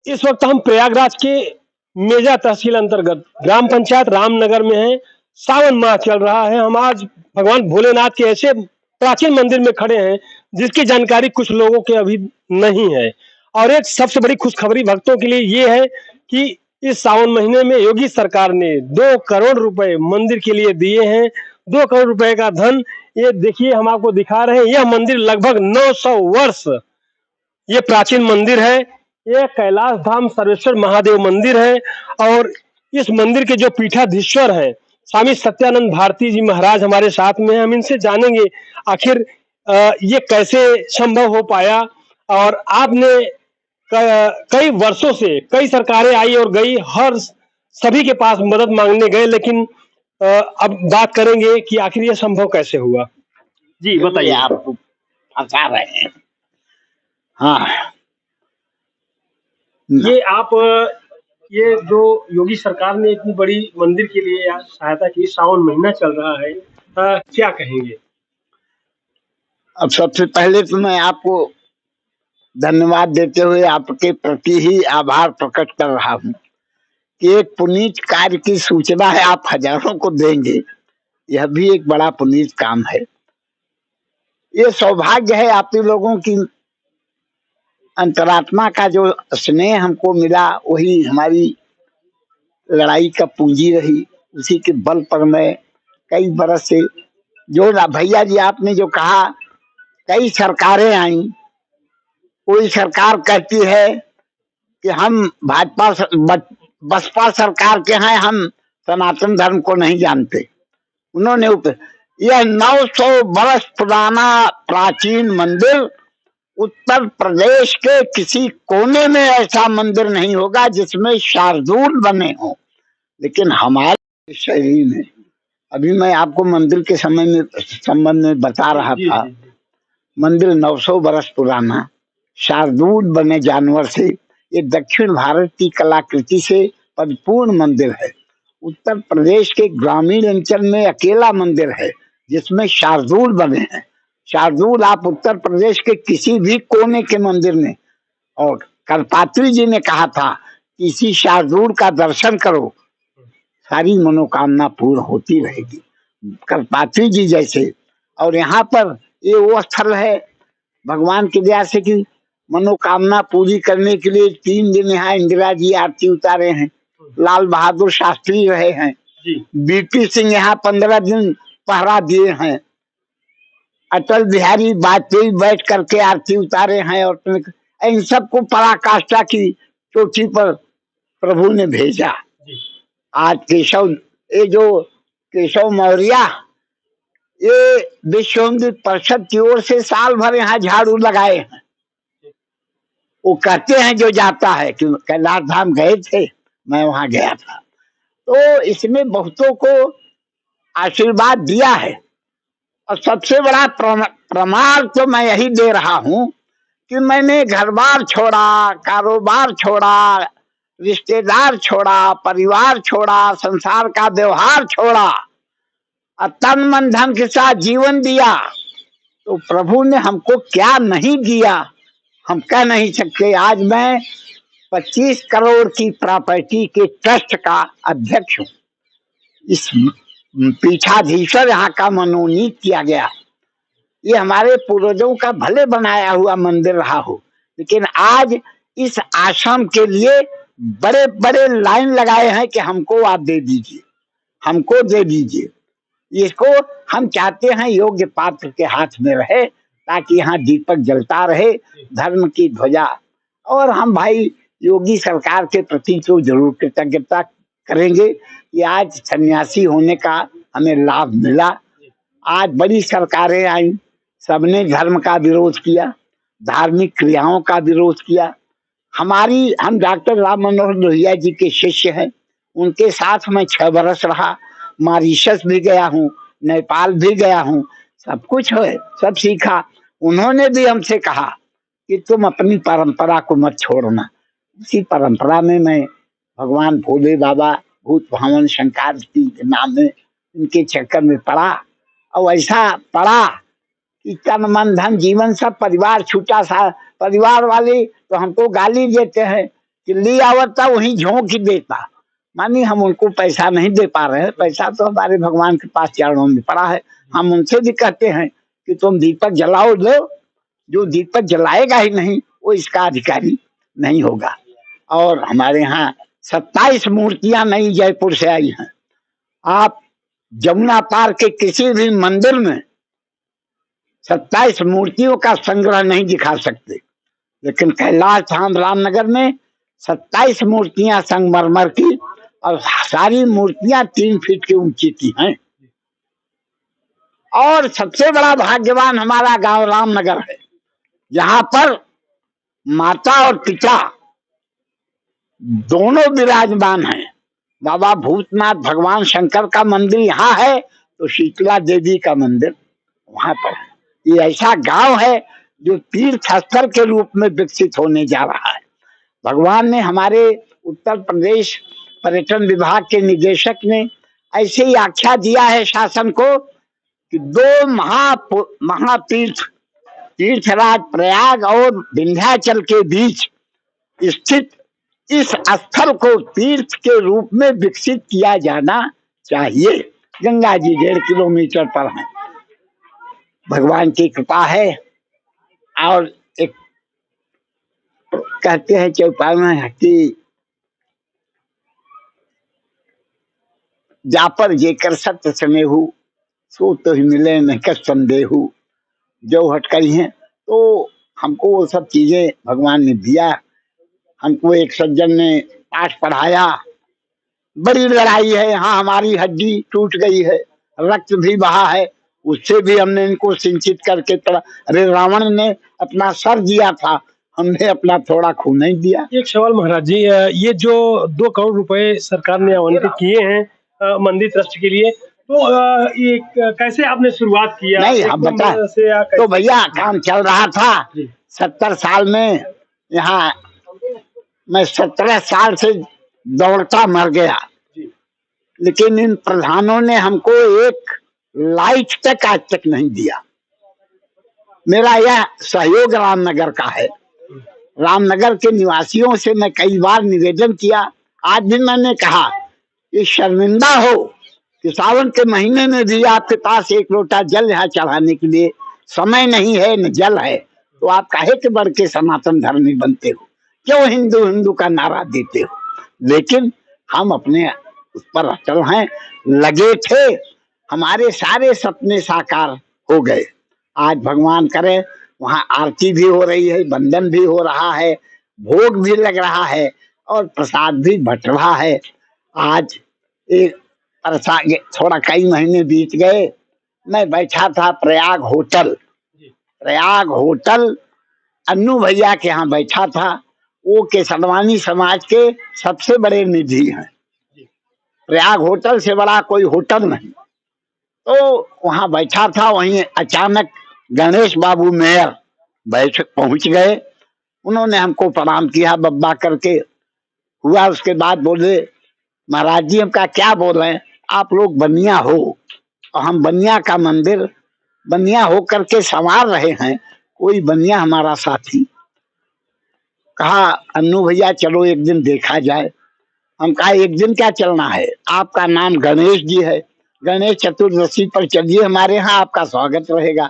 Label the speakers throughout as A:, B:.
A: इस वक्त हम प्रयागराज के मेजा तहसील अंतर्गत ग्राम पंचायत रामनगर में हैं। सावन माह चल रहा है। हम आज भगवान भोलेनाथ के ऐसे प्राचीन मंदिर में खड़े हैं जिसकी जानकारी कुछ लोगों के अभी नहीं है। और एक सबसे बड़ी खुशखबरी भक्तों के लिए ये है कि इस सावन महीने में योगी सरकार ने 2 करोड़ रुपए मंदिर के लिए दिए हैं। 2 करोड़ रुपए का धन, ये देखिए हम आपको दिखा रहे हैं। यह मंदिर लगभग 900 वर्ष ये प्राचीन मंदिर है। ये कैलाश धाम सर्वेश्वर महादेव मंदिर है। और इस मंदिर के जो पीठाधीश्वर हैं स्वामी सत्यानंद भारती जी महाराज हमारे साथ में हैं। हम इनसे जानेंगे आखिर ये कैसे संभव हो पाया। और आपने कई वर्षों से कई सरकारें आई और गई, हर सभी के पास मदद मांगने गए, लेकिन अब बात करेंगे कि आखिर ये संभव कैसे हुआ। जी बताइए।
B: आप फंसा रहे हैं। हाँ,
A: ये आप ये जो योगी सरकार ने इतनी बड़ी मंदिर के लिए सहायता की, सावन महीना चल रहा है, क्या कहेंगे?
B: अब सबसे पहले तो मैं आपको धन्यवाद देते हुए आपके प्रति ही आभार प्रकट कर रहा हूँ कि एक पुनीत कार्य की सूचना है, आप हजारों को देंगे, यह भी एक बड़ा पुनीत काम है। ये सौभाग्य है आप लोगों की, अंतरात्मा का जो स्नेह हमको मिला वही हमारी लड़ाई का पूंजी रही। उसी के बल पर मैं कई बरस से जो भैया जी आपने जो कहा, कई सरकारें आई, कोई सरकार कहती है कि हम भाजपा बसपा सरकार के हैं, हम सनातन धर्म को नहीं जानते। उन्होंने यह 900 वर्ष पुराना प्राचीन मंदिर, उत्तर प्रदेश के किसी कोने में ऐसा मंदिर नहीं होगा जिसमें शार्दूल बने हों। लेकिन हमारे शैली में, अभी मैं आपको मंदिर के संबंध में बता रहा था, मंदिर 900 वर्ष पुराना शार्दूल बने जानवर से, ये दक्षिण भारत की कलाकृति से परिपूर्ण मंदिर है। उत्तर प्रदेश के ग्रामीण अंचल में अकेला मंदिर है जिसमें शार्दूल बने हैं। शार्दूल आप उत्तर प्रदेश के किसी भी कोने के मंदिर में, और करपात्री जी ने कहा था कि इसी शार्दूल का दर्शन करो, सारी मनोकामना पूर्ण होती रहेगी, करपात्री जी जैसे। और यहाँ पर ये वो स्थल है भगवान की दया से कि मनोकामना पूरी करने के लिए 3 दिन यहाँ इंदिरा जी आरती उतारे हैं, लाल बहादुर शास्त्री रहे हैं, बीपी सिंह यहाँ 15 दिन पहरा दिए हैं, अटल बिहारी वाजपेयी बैठ करके आरती उतारे हैं। और इन सबको पराकाष्ठा की चोटी पर प्रभु ने भेजा। आज केशव, ये जो केशव मौर्य, ये विश्व हिंदू परिषद की ओर से साल भर यहाँ झाड़ू लगाए हैं। वो कहते हैं जो जाता है कि कैलाश धाम गए थे, मैं वहां गया था, तो इसमें बहुतों को आशीर्वाद दिया है। और सबसे बड़ा प्रमाण तो मैं यही दे रहा हूं कि मैंने घर बार छोड़ा, कारोबार छोड़ा, रिश्तेदार छोड़ा, परिवार छोड़ा, संसार का व्यवहार छोड़ा और तन मन धन के साथ जीवन दिया, तो प्रभु ने हमको क्या नहीं दिया हम कह नहीं सकते। आज मैं 25 करोड़ की प्रॉपर्टी के ट्रस्ट का अध्यक्ष हूँ। इस पीठाधीश्वर यहाँ का मनोनीत किया गया। ये हमारे पूर्वजों का भले बनाया हुआ मंदिर रहा हो, लेकिन आज इस आश्रम के लिए बड़े बड़े लाइन लगाए हैं कि हमको आप दे दीजिए, हमको दे दीजिए। इसको हम चाहते हैं योग्य पात्र के हाथ में रहे, ताकि यहाँ दीपक जलता रहे, धर्म की ध्वजा। और हम भाई योगी सरकार के प्रति तो जरूर कृतज्ञता करेंगे कि आज सन्यासी होने का हमें लाभ मिला। आज बड़ी सरकारें आई, सबने धर्म का विरोध किया, धार्मिक क्रियाओं का विरोध किया। हम डॉक्टर राम मनोहर लोहिया जी के शिष्य हैं, उनके साथ मैं 6 बरस रहा, मॉरिशस भी गया हूँ, नेपाल भी गया हूँ, सब कुछ है, सब सीखा। उन्होंने भी हमसे कहा कि तुम अपनी परंपरा को मत छोड़ना। उसी परंपरा में मैं भगवान भोले बाबा, भूत भावन शंकर जी के नाम में इनके चक्कर में पड़ा, और ऐसा पड़ा कि तन मन धन जीवन सब परिवार छूटा सा। परिवार वाले तो हमको गाली देते हैं किल्ली आवता वहीं झोंक ही देता। मानी हम उनको पैसा नहीं दे पा रहे हैं, पैसा तो हमारे भगवान के पास चरणों में पड़ा है। हम उनसे भी कहते हैं कि तुम दीपक जलाओ लो, जो दीपक जलाएगा ही नहीं वो इसका अधिकारी नहीं होगा। और हमारे यहाँ 27 मूर्तियां नई जयपुर से आई हैं। आप जमुना पार के किसी भी मंदिर में 27 मूर्तियों का संग्रह नहीं दिखा सकते, लेकिन कैलाश धाम रामनगर में 27 मूर्तियां संगमरमर की, और सारी मूर्तियां 3 फीट की ऊंची की हैं। और सबसे बड़ा भाग्यवान हमारा गांव रामनगर है, जहां पर माता और पिता दोनों विराजमान हैं। बाबा भूतनाथ भगवान शंकर का मंदिर यहाँ है, तो शीतला देवी का मंदिर वहां पर है। ये ऐसा गांव है जो तीर्थ स्थल के रूप में विकसित होने जा रहा है। भगवान ने हमारे उत्तर प्रदेश पर्यटन विभाग के निदेशक ने ऐसे ही आख्या दिया है शासन को कि 2 महातीर्थ तीर्थराज प्रयाग और विंध्याचल के बीच स्थित इस स्थल को तीर्थ के रूप में विकसित किया जाना चाहिए। गंगा जी 1.5 किलोमीटर पर है। भगवान की कृपा है। और एक कहते हैं चौपाई में कि जा पर जेकर सत्य स्नेहु सो तो ही मिले नहीं का संदेहु, जो हटकई है। तो हमको वो सब चीजें भगवान ने दिया। हमको एक सज्जन ने पाठ पढ़ाया, बड़ी लड़ाई है यहाँ, हमारी हड्डी टूट गई है, रक्त भी बहा है, उससे भी हमने इनको सिंचित करके अरे रावण ने अपना सर दिया था, हमने अपना थोड़ा खून नहीं दिया।
A: एक सवाल महाराज जी, ये जो 2 करोड़ रुपए सरकार ने आवंटित किए हैं मंदिर ट्रस्ट के लिए, तो ये कैसे आपने शुरुआत किया?
B: नहीं हम बता तो भैया काम चल रहा था 70 साल में। यहाँ मैं 17 साल से दौड़ता मर गया, लेकिन इन प्रधानों ने हमको एक लाइट तक आज तक नहीं दिया। मेरा यह सहयोग रामनगर का है। रामनगर के निवासियों से मैं कई बार निवेदन किया, आज भी मैंने कहा कि शर्मिंदा हो कि सावन के महीने में भी आपके पास 1 लोटा जल यहाँ चढ़ाने के लिए समय नहीं है, न जल है, तो आप काहे के बढ़ के सनातन धर्मी बनते हो? क्यों हिंदू हिंदू का नारा देते हो? लेकिन हम अपने उस पर अटल हैं, लगे थे। हमारे सारे सपने साकार हो गए। आज भगवान करे वहाँ आरती भी हो रही है, बंधन भी हो रहा है, भोग भी लग रहा है और प्रसाद भी बट रहा है। आज एक थोड़ा कई महीने बीत गए, मैं बैठा था प्रयाग होटल अन्नू भैया के यहाँ बैठा था। वो केसरवानी समाज के सबसे बड़े निधि हैं। प्रयाग होटल से बड़ा कोई होटल नहीं। तो वहां बैठा था, वहीं अचानक गणेश बाबू मेयर पहुंच गए। उन्होंने हमको प्रणाम किया बब्बा करके हुआ। उसके बाद बोले महाराज जी, हम क्या बोल रहे हैं, आप लोग बनिया हो और हम बनिया का मंदिर बनिया हो करके संवार रहे हैं, कोई बनिया हमारा साथी। कहा अन्नू भैया चलो एक दिन देखा जाए। हम कहा एक दिन क्या चलना है, आपका नाम गणेश जी है, गणेश चतुर्दशी पर चलिए हमारे यहाँ, आपका स्वागत रहेगा।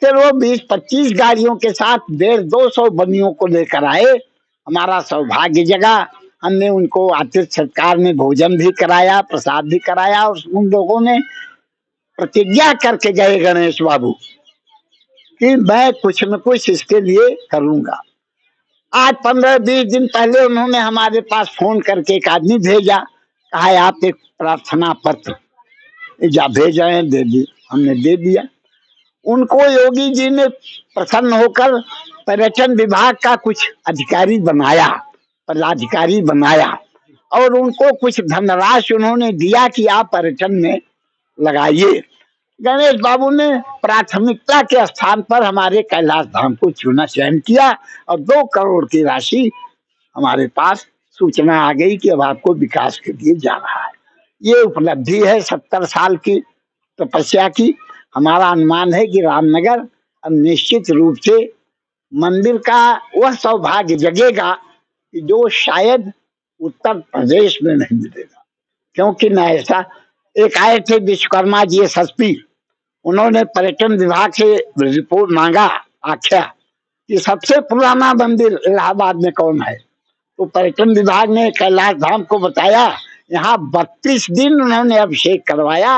B: फिर वो 20-25 गाड़ियों के साथ 150-200 बनियों को लेकर आए। हमारा सौभाग्य जगा। हमने उनको आतिथ्य सत्कार में भोजन भी कराया, प्रसाद भी कराया, और उन लोगों ने प्रतिज्ञा करके गए गणेश बाबू कि मैं कुछ न कुछ इसके लिए करूंगा। आज 15-20 दिन पहले उन्होंने हमारे पास फोन करके एक आदमी भेजा, कहा आप एक प्रार्थना पत्र जा भेजा है, दे दी। हमने दे दिया। उनको योगी जी ने प्रसन्न होकर पर्यटन विभाग का कुछ अधिकारी बनाया, पदाधिकारी बनाया, और उनको कुछ धनराशि उन्होंने दिया कि आप पर्यटन में लगाइए। गणेश बाबू ने प्राथमिकता के स्थान पर हमारे कैलाश धाम को चयन किया और 2 करोड़ की राशि हमारे पास सूचना आ गई कि अब आपको विकास के लिए जा रहा है। ये उपलब्धि है 70 साल की तपस्या की। हमारा अनुमान है कि रामनगर अब निश्चित रूप से मंदिर का वह सौभाग्य जगेगा कि जो शायद उत्तर प्रदेश में नहीं मिलेगा, क्योंकि न ऐसा एक आए थे विश्वकर्मा जी एसएसपी, उन्होंने पर्यटन विभाग से रिपोर्ट मांगा, आख्या कि सबसे पुराना मंदिर इलाहाबाद में कौन है, तो पर्यटन विभाग ने कैलाश धाम को बताया। यहाँ 32 दिन उन्होंने अभिषेक करवाया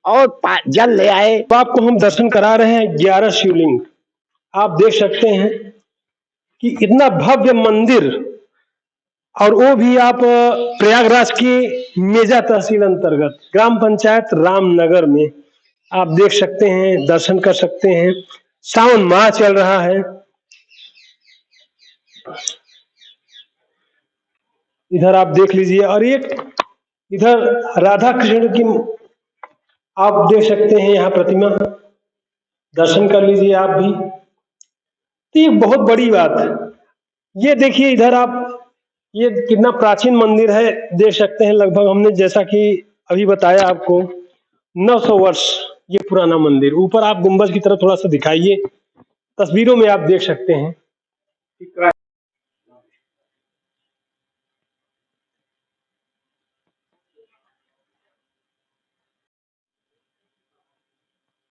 B: और जल ले आए।
A: तो आपको हम दर्शन करा रहे हैं 11 शिवलिंग। आप देख सकते हैं कि इतना भव्य मंदिर, और वो भी आप प्रयागराज की मेजा तहसील अंतर्गत ग्राम पंचायत रामनगर में आप देख सकते हैं, दर्शन कर सकते हैं। सावन माह चल रहा है। इधर आप देख लीजिए, और एक इधर राधा कृष्ण की आप देख सकते हैं, यहाँ प्रतिमा, दर्शन कर लीजिए आप भी। तो ये बहुत बड़ी बात है। ये देखिए इधर आप, ये कितना प्राचीन मंदिर है, देख सकते हैं। लगभग हमने जैसा कि अभी बताया आपको 900 वर्ष ये पुराना मंदिर। ऊपर आप गुंबज की तरफ थोड़ा सा दिखाइए, तस्वीरों में आप देख सकते हैं।